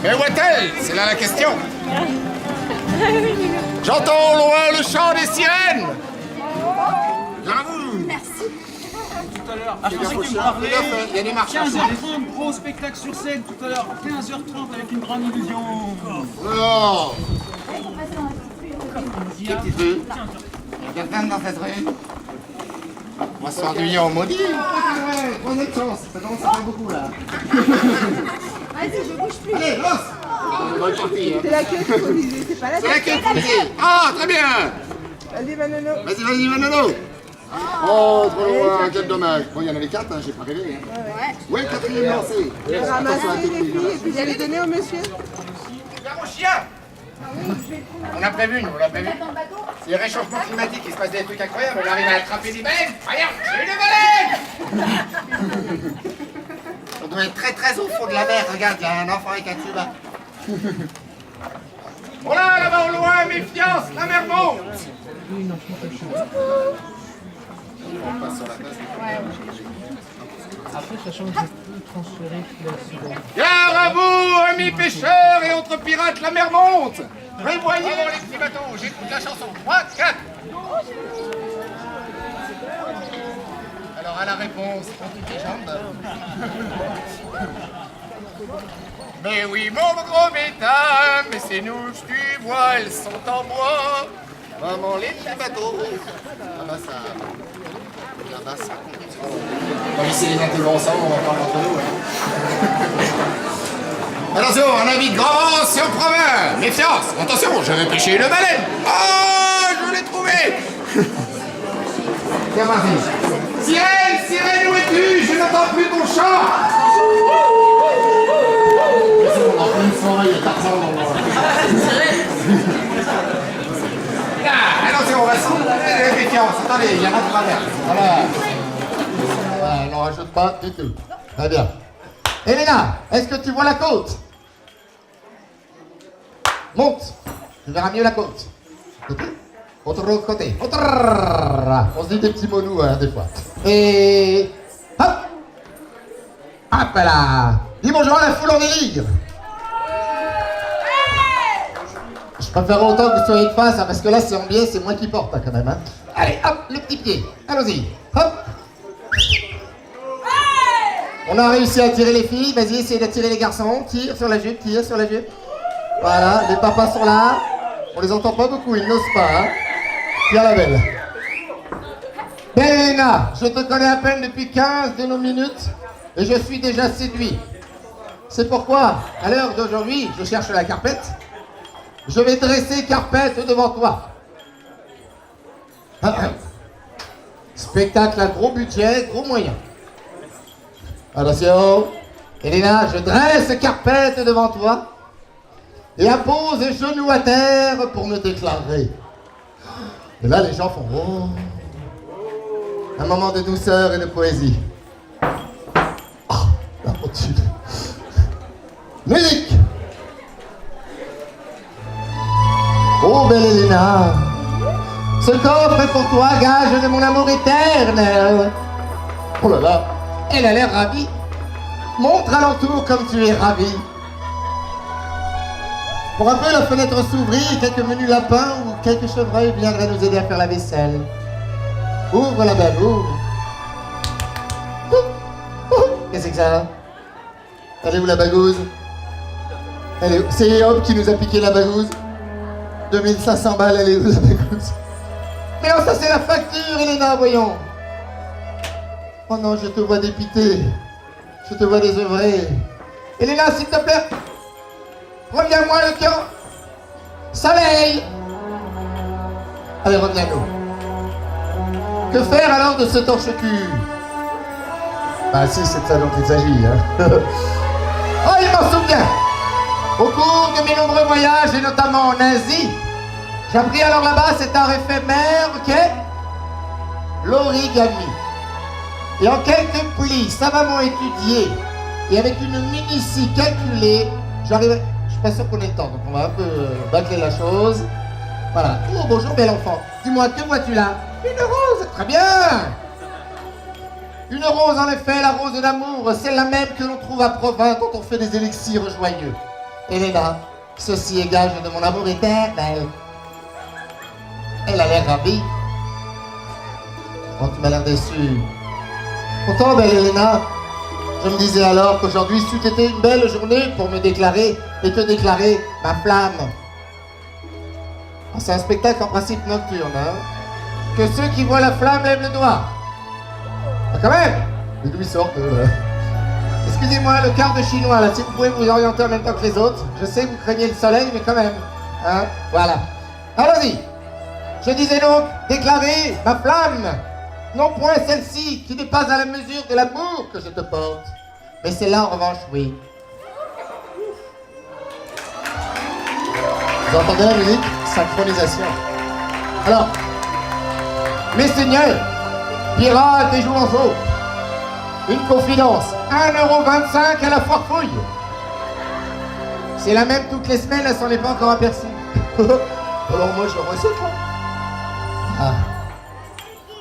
Mais où est-elle? C'est là la question. J'entends au loin le chant des sirènes. J'avoue. Tout à l'heure, je pensais que tu me parlais. Il y a des marches. 15h30, gros spectacle sur scène tout à l'heure. 15h30 avec une grande illusion. Oh. Il y a Quelqu'un dans cette rue? On va s'ennuyer en maudit. Prenez de chance, ça commence à faire beaucoup là. Vas-y, je bouge plus. Allez, lance. Bonne partie. C'est la queue qu'il faut viser, c'est pas la C'est la queue qu'il faut viser. Ah, très bien. Vas-y, Manolo. Vas-y, Manolo. Oh, trop loin, quel dommage. Bon, il y en avait 4, hein, j'ai pas rêvé. Hein. Ouais, quatrième lancé. Ramasser les filles et puis vous allez donner au monsieur. Viens mon chien. On a prévu, nous, on a prévu. C'est le réchauffement climatique, il se passe des trucs incroyables. On arrive à attraper des baleines. Regarde, j'ai une baleine. On doit être très très au fond de la mer. Regarde, il y a un enfant avec un tuba. Oh là-bas au loin, méfiance, la mer monte. On passe sur la place. Après, sachant que je peux transférer là-dessus. Gare à vous, amis pêcheurs et autres pirates, la mer monte. Prévoyez les petits bateaux, j'écoute la chanson. 3, 4. Alors à la réponse, prends toutes tes jambes. Mais oui, mon gros bétain, mais ces nouches du bois, elles sont en bois. Maman, les petits bateaux. Ah bah ça. Là-bas, ça. On va laisser les interventions, on va parler entre nous. Attention, on navigue grand vent sur province. Méfiance, attention, je vais pêcher une baleine. Oh, je l'ai trouvé. C'est parti. Sirène, sirène, où es-tu? Je n'entends plus ton chant. C'est bon, dans une soirée, il y a Tarzan dans le... Attention, on va s'en... Méfiance, attendez, il y a un travers. Voilà, on n'en rajoute pas du tout. Très bien. Elena, est-ce que tu vois la côte? Monte, tu verras mieux la côte. Côté. Autre côté. Autre. On se dit des petits mots nous, hein, des fois. Et... hop. Hop là. Dis bonjour à la foule en délire. Je préfère autant que vous soyez de face, hein, parce que là c'est en biais, c'est moi qui porte hein, quand même. Hein. Allez, hop, le petit pied. Allons-y. Hop. On a réussi à attirer les filles, vas-y, essayez d'attirer les garçons. Tire sur la jupe, tire sur la jupe. Voilà, les papas sont là. On les entend pas beaucoup, ils n'osent pas. Hein. Tire la belle. Elena, je te connais à peine depuis 15 de nos minutes et je suis déjà séduit. C'est pourquoi, à l'heure d'aujourd'hui, je cherche la carpette. Je vais dresser carpette devant toi. Spectacle à gros budget, gros moyens. Attention, Elena, je dresse carpette devant toi et appose les genoux à terre pour me déclarer. Et là, les gens font oh. Un moment de douceur et de poésie. Oh, là au-dessus. Musique. Oh, belle Elena, ce coffre est pour toi, gage de mon amour éternel. Oh là là. Elle a l'air ravie. Montre alentour comme tu es ravie. Pour un peu, la fenêtre s'ouvrit, quelques menus lapins ou quelques chevreuils viendraient nous aider à faire la vaisselle. Ouvre la belle, ouvre. Qu'est-ce que c'est que ça? Elle est où la bagouze? Elle est où? C'est Hope qui nous a piqué la bagouze. 2500 balles, elle est où la bagouze? Mais non, ça c'est la facture, Elena, voyons. Oh non, je te vois dépité. Je te vois désœuvré. Elena, s'il te plaît, reviens-moi le cœur. Soleil. Allez, reviens-nous. Que faire alors de ce torche-cul? Bah si, c'est de ça dont il s'agit. Hein. Oh, il m'en souvient. Au cours de mes nombreux voyages, et notamment en Asie, j'ai appris alors là-bas cet art éphémère qu'est l'origami. Et en quelques plis savamment étudiés et avec une minutie calculée, j'arriverai... Je suis pas sûr qu'on ait le temps, donc on va un peu bâcler la chose. Voilà. Oh, bonjour bel enfant. Dis-moi, que vois-tu là? Une rose. Très bien. Une rose, en effet, la rose d'amour, celle-là même que l'on trouve à Provins quand on fait des élixirs joyeux. Elena, ceci est gage de mon amour éternel. Elle a l'air ravie. Oh, tu m'as l'air déçu. Pourtant, belle Elena, je me disais alors qu'aujourd'hui c'eût été une belle journée pour me déclarer et te déclarer ma flamme. Oh, c'est un spectacle en principe nocturne, hein. Que ceux qui voient la flamme lèvent le doigt. Ah, quand même. Mais d'où ils sortent, Excusez-moi, le quart de chinois, là, si vous pouvez vous orienter en même temps que les autres. Je sais que vous craignez le soleil, mais quand même. Hein, voilà. Allons-y. Je disais donc, déclarer ma flamme. Non point celle-ci, qui n'est pas à la mesure de l'amour que je te porte. Mais celle-là, en revanche, oui. Vous entendez la musique? Synchronisation. Alors, mes seigneurs, pirates et jouanceaux, une confidence, 1,25 € à la foire-fouille. C'est la même toutes les semaines, elle s'en est pas encore aperçue. Alors moi, je le recette, là. Ah.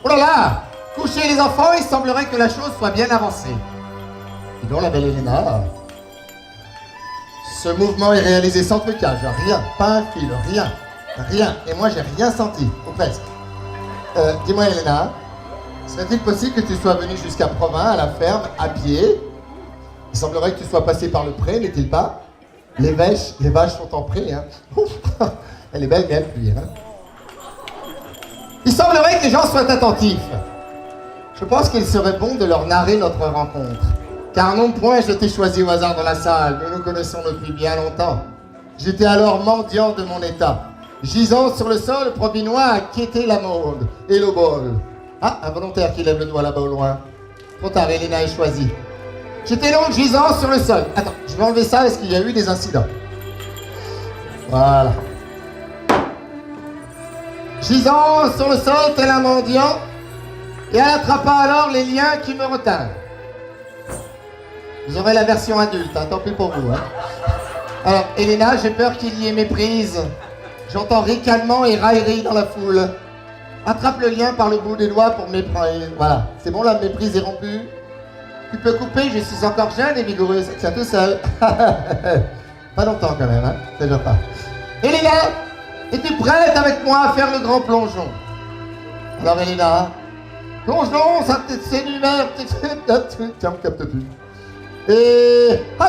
Oh là là, coucher les enfants, il semblerait que la chose soit bien avancée. Dis donc, la belle Elena. Ce mouvement est réalisé sans trucage, rien, pas un fil, rien, rien. Et moi, j'ai rien senti, ou presque. Dis-moi, Elena, serait-il possible que tu sois venue jusqu'à Provins, à la ferme, à pied? Il semblerait que tu sois passé par le pré, n'est-il pas? Les vaches sont en pré, hein. Elle est belle, mais elle pluie, hein. Il semblerait que les gens soient attentifs. Je pense qu'il serait bon de leur narrer notre rencontre. Car non point je t'ai choisi au hasard dans la salle, nous nous connaissons depuis bien longtemps. J'étais alors mendiant de mon état, gisant sur le sol, provinois à quitter la monde et le bol. Ah, un volontaire qui lève le doigt là-bas au loin. Trop tard, Elena est choisie. J'étais donc gisant sur le sol. Attends, je vais enlever ça, est-ce qu'il y a eu des incidents? Voilà. Gisant sur le sol tel un mendiant, et elle attrapa alors les liens qui me retinrent. Vous aurez la version adulte, hein, tant pis pour vous. Hein. Alors, Elena, j'ai peur qu'il y ait méprise. J'entends ricanement et raillerie dans la foule. Attrape le lien par le bout des doigts pour mépriser. Voilà, c'est bon, la méprise est rompue. Tu peux couper, je suis encore jeune et vigoureuse. Tiens, tout seul. Pas longtemps quand même, hein, c'est déjà pas. Elena, es-tu prête avec moi à faire le grand plongeon? Alors, Elena, plongeons, ça s'énumère. Tiens, on capte plus. Et hop!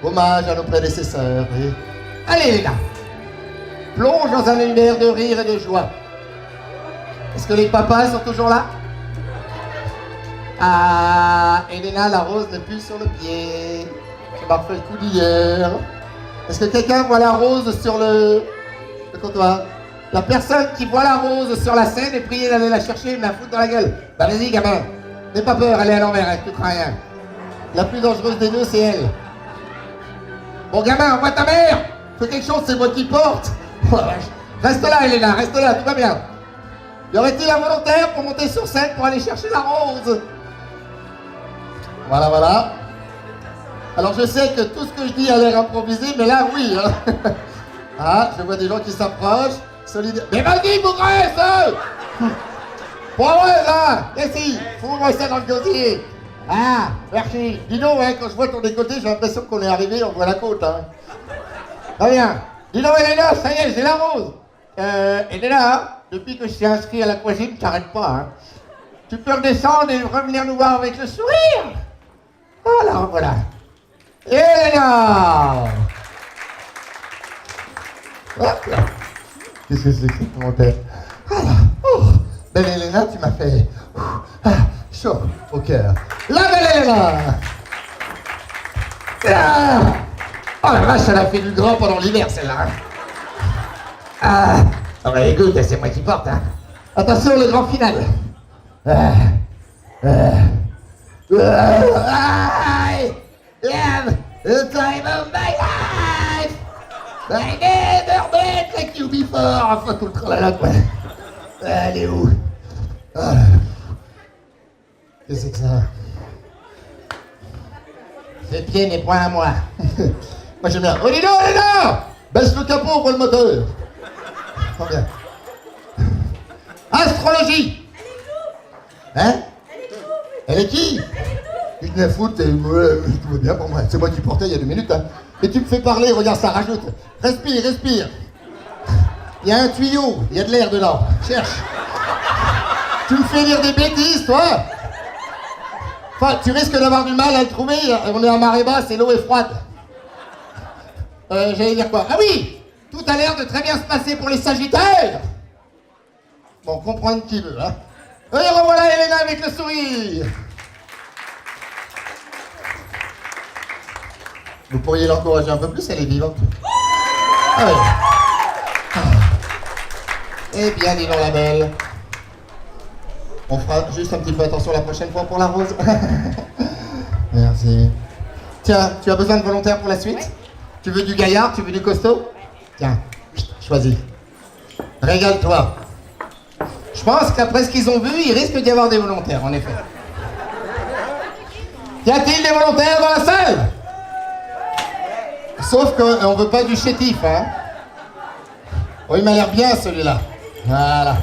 Hommage à nos prédécesseurs. Et... Allez, Elena! Plonge dans un univers de rire et de joie. Est-ce que les papas sont toujours là? Ah, Elena, la rose n'est plus sur le pied. Je m'en refais le coup d'hier. Est-ce que quelqu'un voit la rose sur le comptoir? La personne qui voit la rose sur la scène est priée d'aller la chercher et me la foutre dans la gueule. Bah vas-y, gamin. N'aie pas peur, elle est à l'envers, elle ne te crains rien. La plus dangereuse des deux, c'est elle. Bon, gamin, envoie ta mère. Fais quelque chose, c'est moi qui porte. Oh, reste là, Elena, reste là, tout va bien. Y aurait-il un volontaire pour monter sur scène pour aller chercher la rose? Voilà, voilà. Alors, je sais que tout ce que je dis a l'air improvisé, mais là, oui. Hein. Ah, je vois des gens qui s'approchent. Solide. Mais vas-y, bougresse! Bon, ouais, là. Ici, fous-moi ça dans le dossier. Ah, merci. Dis donc, hein, quand je vois ton décolleté, j'ai l'impression qu'on est arrivé, on voit la côte. Hein. Très bien. Dis donc, Elena, ça y est, j'ai la rose. Elena, depuis que je suis inscrit à l'aquagym, t'arrêtes pas. Hein. Tu peux redescendre et revenir nous voir avec le sourire. Alors, voilà. Elena! Hop là. Qu'est-ce que c'est que ce commentaire? Voilà. Oh, belle Elena, tu m'as fait chaud au cœur. La belle Elena! Ah, oh la vache, elle a fait du grand pendant l'hiver, celle-là. Ah, oh bah écoute, c'est moi qui porte, hein. Attention, le grand final. I have the time of my life. I never met like you before. Enfin, tout le tralala, quoi. Elle est où? Ah. Qu'est-ce que c'est que ça? Ce pied n'est point à moi. Moi, j'aime bien. Oh, dis donc, Elena! Baisse le capot, ouvre le moteur. Très bien. Astrologie. Hein? Elle est qui? Je te la foutre, tout va bien pour moi. C'est moi qui portais il y a 2 minutes. Hein. Et tu me fais parler, regarde, ça rajoute. Respire, respire. Il y a un tuyau, il y a de l'air dedans. Cherche. Tu me fais dire des bêtises, toi? Enfin, tu risques d'avoir du mal à le trouver. On est à marée basse et l'eau est froide. J'allais dire quoi? Ah oui! Tout a l'air de très bien se passer pour les Sagittaires. Bon, comprendre qui veut, hein. Et revoilà Elena avec le sourire. Vous pourriez l'encourager un peu plus, elle est vivante. Ah ouais. Eh bien, dis donc la belle. On fera juste un petit peu attention la prochaine fois pour la rose. Merci. Tiens, tu as besoin de volontaires pour la suite? Tu veux du gaillard? Tu veux du costaud? Tiens, choisis. Régale-toi. Je pense qu'après ce qu'ils ont vu, il risque d'y avoir des volontaires, en effet. Y a-t-il des volontaires dans la salle? Sauf qu'on veut pas du chétif, hein. Oh, il m'a l'air bien celui-là. Voilà.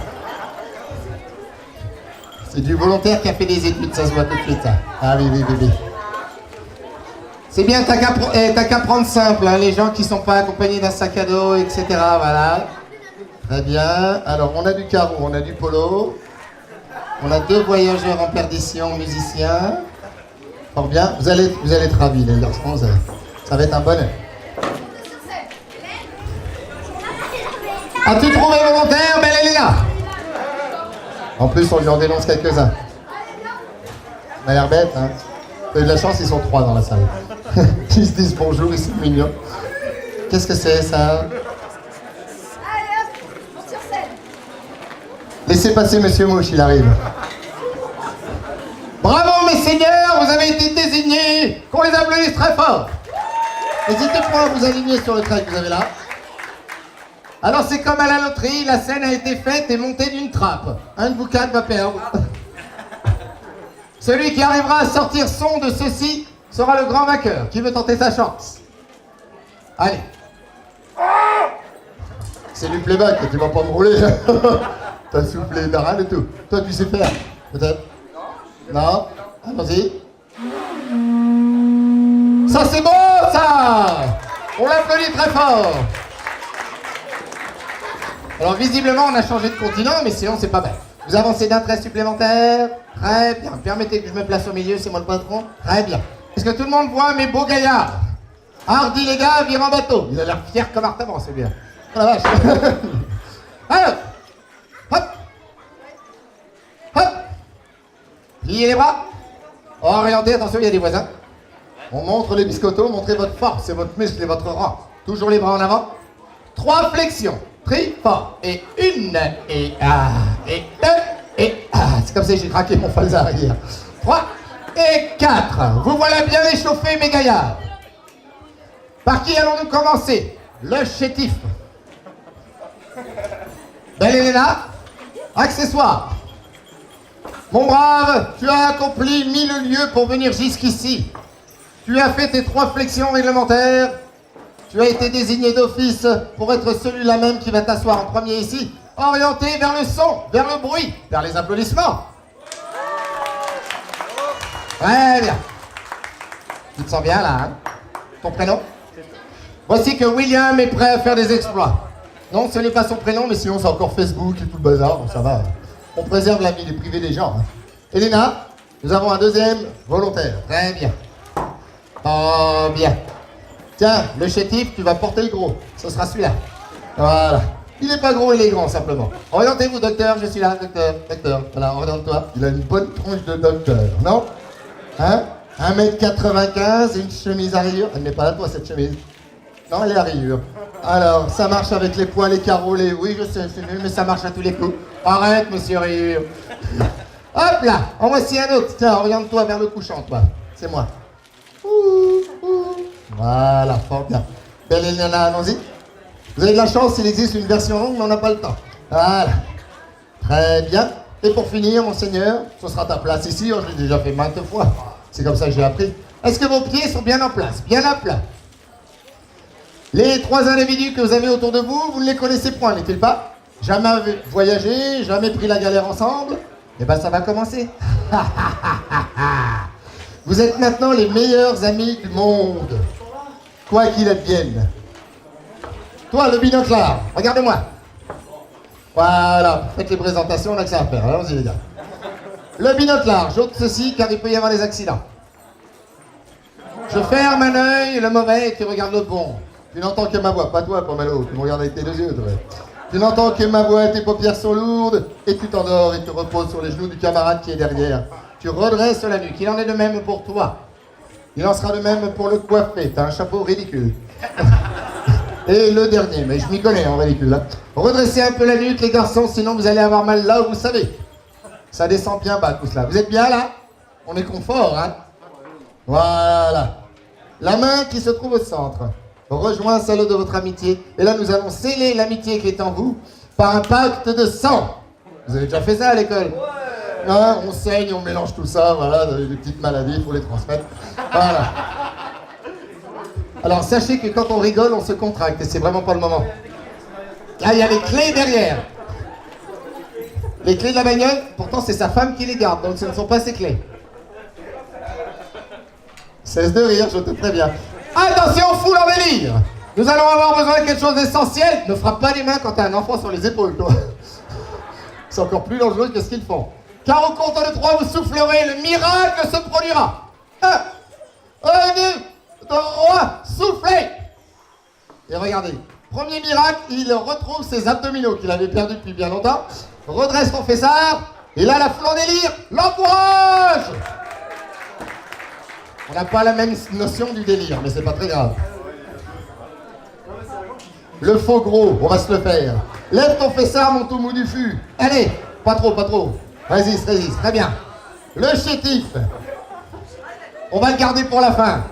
C'est du volontaire qui a fait des études, ça se voit tout de suite, ça. Ah oui, oui, oui, oui. C'est bien, t'as qu'à prendre simple, hein, les gens qui sont pas accompagnés d'un sac à dos, etc. Voilà. Très bien. Alors, on a du carreau, on a du polo. On a 2 voyageurs en perdition, musiciens. Fort bien. Vous allez être ravis, les garçons. Ça va être un bonheur. As-tu trouvé volontaire, belle Elena? En plus, on lui en dénonce quelques-uns. Ça a l'air bête, hein? Vous avez de la chance, ils sont 3 dans la salle. Ils se disent bonjour, ils sont mignons. Qu'est-ce que c'est, ça? Laissez passer Monsieur Mouche, il arrive. Bravo, mes seigneurs, vous avez été désignés. Qu'on les applaudisse très fort. N'hésitez pas à vous aligner sur le trait que vous avez là. Alors, c'est comme à la loterie, la scène a été faite et montée d'une trappe. Un de vous 4 va perdre. Celui qui arrivera à sortir son de ceci sera le grand vainqueur. Qui veut tenter sa chance? Allez. C'est du playback, tu vas pas me rouler. T'as soufflé d'arrêt et tout. Toi, tu sais faire, peut-être? Non? Allons-y. Ça, c'est beau, ça! On l'applaudit très fort. Alors, visiblement, on a changé de continent, mais sinon, c'est pas mal. Vous avancez d'un trait supplémentaire. Très bien. Permettez que je me place au milieu, c'est moi le patron. Très bien. Est-ce que tout le monde voit mes beaux gaillards? Hardy, les gars, vire en bateau. Il a l'air fier comme Artaban, c'est bien. Oh la vache. Alors. Hop. Hop. Pliez les bras. Orientez, attention, il y a des voisins. On montre les biscottos, montrez votre force et votre muscle et votre rang. Toujours les bras en avant. 3 flexions. Très fort. Et 1, et 2, et c'est comme ça que j'ai craqué mon falzar arrière. 3 et 4. Vous voilà bien échauffés, mes gaillards. Par qui allons-nous commencer? Le chétif. Belle Elena, accessoire. Mon brave, tu as accompli 1000 lieues pour venir jusqu'ici. Tu as fait tes 3 flexions réglementaires. Tu as été désigné d'office pour être celui-là même qui va t'asseoir en premier ici, orienté vers le son, vers le bruit, vers les applaudissements. Très bien. Tu te sens bien là, hein? Ton prénom? Voici que William est prêt à faire des exploits. Non, ce n'est pas son prénom, mais sinon c'est encore Facebook et tout le bazar, donc ça va. On préserve la vie privée des gens. Hein. Elena, nous avons un 2e volontaire. Très bien. Oh, bien. Tiens, le chétif, tu vas porter le gros. Ce sera celui-là. Voilà. Il n'est pas gros, il est grand, simplement. Orientez-vous, docteur, je suis là, docteur. Voilà, oriente-toi. Il a une bonne tronche de docteur, non? Hein? 1m95, une chemise à rayures. Elle n'est pas là, toi, cette chemise. Non, elle est à rayures. Alors, ça marche avec les poils, les carreaux, les... Oui, je sais, c'est nul, mais ça marche à tous les coups. Arrête, monsieur rayures. Hop là, en voici un autre. Tiens, oriente-toi vers le couchant, toi. C'est moi. Voilà, fort bien. Belle Elena, allons-y. Vous avez de la chance, il existe une version longue, mais on n'a pas le temps. Voilà. Très bien. Et pour finir, monseigneur, ce sera ta place ici. Je l'ai déjà fait maintes fois. C'est comme ça que j'ai appris. Est-ce que vos pieds sont bien en place, bien à plat? Les 3 individus que vous avez autour de vous, vous ne les connaissez point, n'est-il pas? Jamais voyagé, jamais pris la galère ensemble? Eh bien, ça va commencer. Vous êtes maintenant les meilleurs amis du monde. quoi qu'il advienne. Toi, le binoclard, regarde-moi. Voilà, faites les présentations, on a que ça à faire. Allons-y, les gars. Le binoclard, j'ôte ceci car il peut y avoir des accidents. Je ferme un œil, le mauvais, et tu regardes l'autre bon. Tu n'entends que ma voix, pas toi, Pomelo, tu me regardes avec tes deux yeux, toi. Tu n'entends que ma voix, tes paupières sont lourdes, et tu t'endors et te reposes sur les genoux du camarade qui est derrière. Tu redresses la nuque, il en est de même pour toi. Il en sera de même pour le coiffé, t'as un chapeau ridicule. Et le dernier, mais je m'y connais en ridicule là. Redressez un peu la nuque les garçons, sinon vous allez avoir mal là où vous savez. Ça descend bien bas tout cela. Vous êtes bien là? On est confort, hein? Voilà. La main qui se trouve au centre rejoint celle de votre amitié. Et là nous allons sceller l'amitié qui est en vous par un pacte de sang. Vous avez déjà fait ça à l'école? Hein, on saigne, on mélange tout ça, voilà, des petites maladies, il faut les transmettre. Voilà. Alors sachez que quand on rigole, on se contracte et c'est vraiment pas le moment. Là, il y a les clés derrière. Les clés de la bagnole, pourtant c'est sa femme qui les garde, donc ce ne sont pas ses clés. Cesse de rire, je te préviens. Attention, foule en délire. Nous allons avoir besoin de quelque chose d'essentiel. Ne frappe pas les mains quand tu as un enfant sur les épaules, toi. C'est encore plus dangereux que ce qu'ils font. Car au compte de 3, vous soufflerez, le miracle se produira. 1, 2, 3, soufflez. Et regardez, premier miracle, il retrouve ses abdominaux qu'il avait perdus depuis bien longtemps. Redresse ton fessard, et là la foule en délire l'encourage. On n'a pas la même notion du délire, mais c'est pas très grave. Le faux gros, on va se le faire. Lève ton fessard, mon tout mou du fût. Allez, pas trop, pas trop. Résiste, résiste, très bien. Le chétif. On va le garder pour la fin.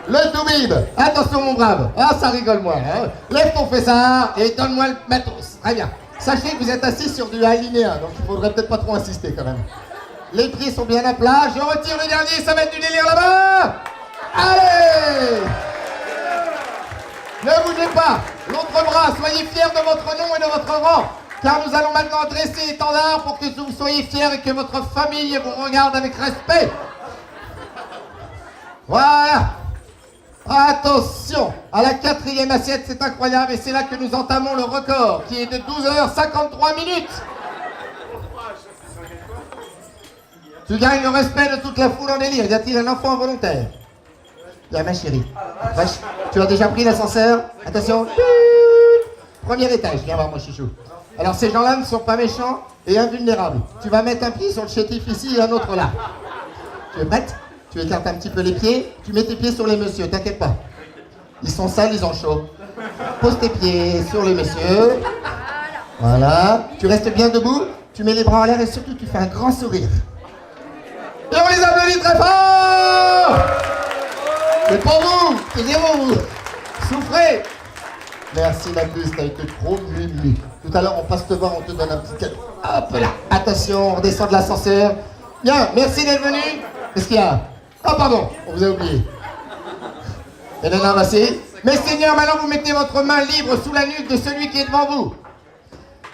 Le toubib. Attention mon brave. Ah, ça rigole moi. Hein. Lève ton fessard et donne-moi le matos. Très bien. Sachez que vous êtes assis sur du alinéa, donc il faudrait peut-être pas trop insister quand même. Les pieds sont bien à plat. Je retire le dernier, ça va être du délire là-bas. Allez! Ne bougez pas. L'autre bras, soyez fiers de votre nom et de votre rang. Car nous allons maintenant dresser l'étendard pour que vous soyez fiers et que votre famille vous regarde avec respect. Voilà. Attention, à la 4e assiette, c'est incroyable et c'est là que nous entamons le record qui est de 12h53 minutes. Tu gagnes le respect de toute la foule en délire. Y a-t-il un enfant volontaire? Bien, ma chérie. Wesh, tu as déjà pris l'ascenseur? Attention. Premier étage, viens voir mon chichou. Alors ces gens-là ne sont pas méchants et invulnérables. Tu vas mettre un pied sur le chétif ici et un autre là. Tu es prête? Tu écartes un petit peu les pieds, tu mets tes pieds sur les messieurs, t'inquiète pas. Ils sont sales, ils ont chaud. Pose tes pieds sur les messieurs. Voilà. Tu restes bien debout, tu mets les bras en l'air et surtout tu fais un grand sourire. Et on les applaudit très fort! C'est pour vous, c'est vous. Souffrez. Merci ma puce, t'as été trop mimi. Tout à l'heure on passe te voir, on te donne un petit cadeau. Hop là. Attention, on redescend de l'ascenseur. Bien, merci d'être venu. Qu'est-ce qu'il y a? Ah pardon, on vous a oublié. Elena Massé. Mais Seigneur, maintenant vous mettez votre main libre sous la nuque de celui qui est devant vous.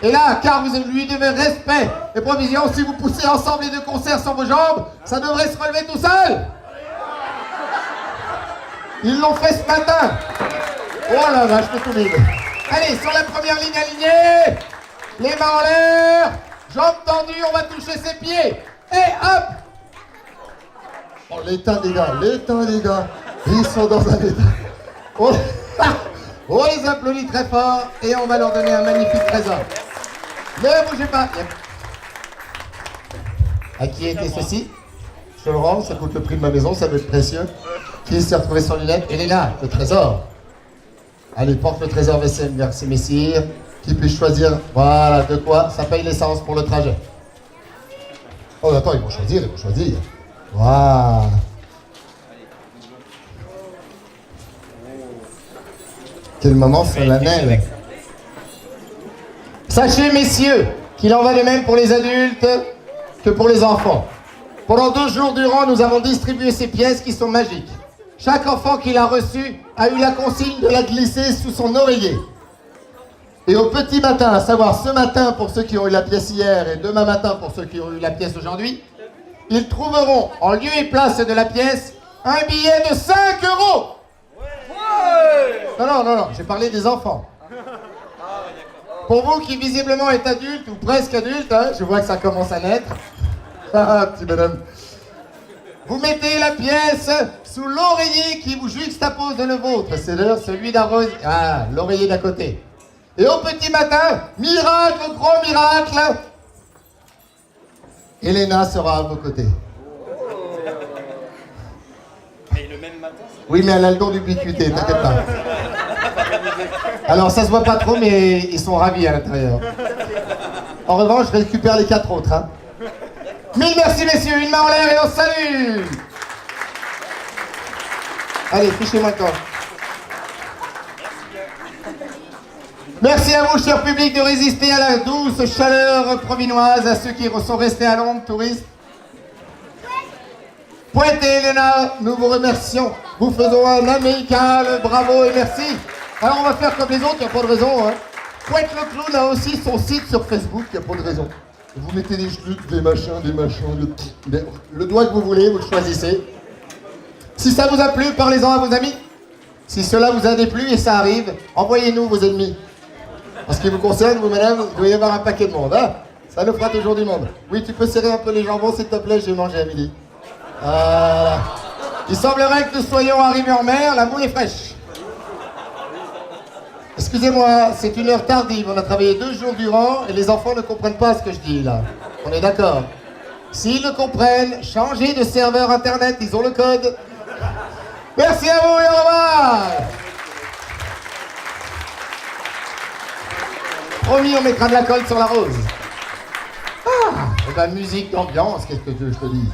Et là, car vous lui devez respect et provision, si vous poussez ensemble les deux concerts sur vos jambes, ça devrait se relever tout seul. Ils l'ont fait ce matin. Oh la vache, je tout libre. Allez, sur la première ligne alignée, les mains en l'air, jambes tendues, on va toucher ses pieds. Et hop. Oh, l'état des gars, ils sont dans un état. Oh, on les applaudit très fort et on va leur donner un magnifique trésor. Ne bougez pas. À qui était ceci? Je te le rends, ça coûte le prix de ma maison, ça doit être précieux. Qui s'est retrouvé sans lunettes? Elena, le trésor. Allez, porte le trésor vers ces messieurs, qui puissent choisir, voilà, de quoi, ça paye l'essence pour le trajet. Oh, attends, ils vont choisir. Waouh. Quel moment solennel. Sachez, messieurs, qu'il en va de même pour les adultes que pour les enfants. Pendant 2 jours durant, nous avons distribué ces pièces qui sont magiques. Chaque enfant qui l'a reçue a eu la consigne de la glisser sous son oreiller. Et au petit matin, à savoir ce matin pour ceux qui ont eu la pièce hier et demain matin pour ceux qui ont eu la pièce aujourd'hui, ils trouveront en lieu et place de la pièce un billet de 5 €. Non, j'ai parlé des enfants. Pour vous qui visiblement êtes adulte ou presque adulte, hein, je vois que ça commence à naître. Ah, petit madame. Vous mettez la pièce sous l'oreiller qui vous juxtapose de le vôtre. C'est d'ailleurs celui d'Arose. Ah, l'oreiller d'à côté. Et au petit matin, miracle, gros miracle, Elena sera à vos côtés. Mais le même matin, Oui, mais elle a le don d'ubiquité, t'inquiète pas. Alors, ça se voit pas trop, mais ils sont ravis à l'intérieur. En revanche, je récupère les 4 autres. Hein. Mille merci, messieurs. Une main en l'air et on salue. Allez, fichez-moi toi. Merci à vous, cher public, de résister à la douce chaleur provinoise, à ceux qui sont restés à l'ombre, touristes. Pointez, Elena, nous vous remercions. Vous faisons un amical, bravo et merci. Alors on va faire comme les autres, il n'y a pas de raison. Hein. Pointe le clown a aussi son site sur Facebook, il n'y a pas de raison. Vous mettez des trucs, des machins, le doigt que vous voulez, vous le choisissez. Si ça vous a plu, parlez-en à vos amis. Si cela vous a déplu, et ça arrive, envoyez-nous vos ennemis. En ce qui vous concerne, vous, madame, il doit y avoir un paquet de monde. Hein. Ça nous fera toujours du monde. Oui, tu peux serrer un peu les jambons, s'il te plaît, j'ai mangé à midi. Voilà. Il semblerait que nous soyons arrivés en mer, la moule est fraîche. Excusez-moi, c'est une heure tardive, on a travaillé 2 jours durant et les enfants ne comprennent pas ce que je dis là. On est d'accord? S'ils le comprennent, changez de serveur internet, ils ont le code. Merci à vous et au revoir. Promis, on mettra de la colle sur la rose. Ah, et ben musique d'ambiance, qu'est-ce que tu veux que je te dise?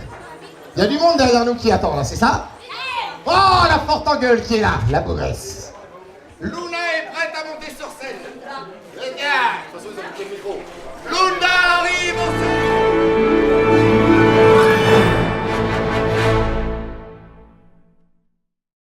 Il y a du monde derrière nous qui attend là, c'est ça? Oh, la forte en gueule qui est là, la bougresse. Luna est prête à monter sur scène. Génial. De toute façon, ils ont pris le micro. Luna arrive au scène.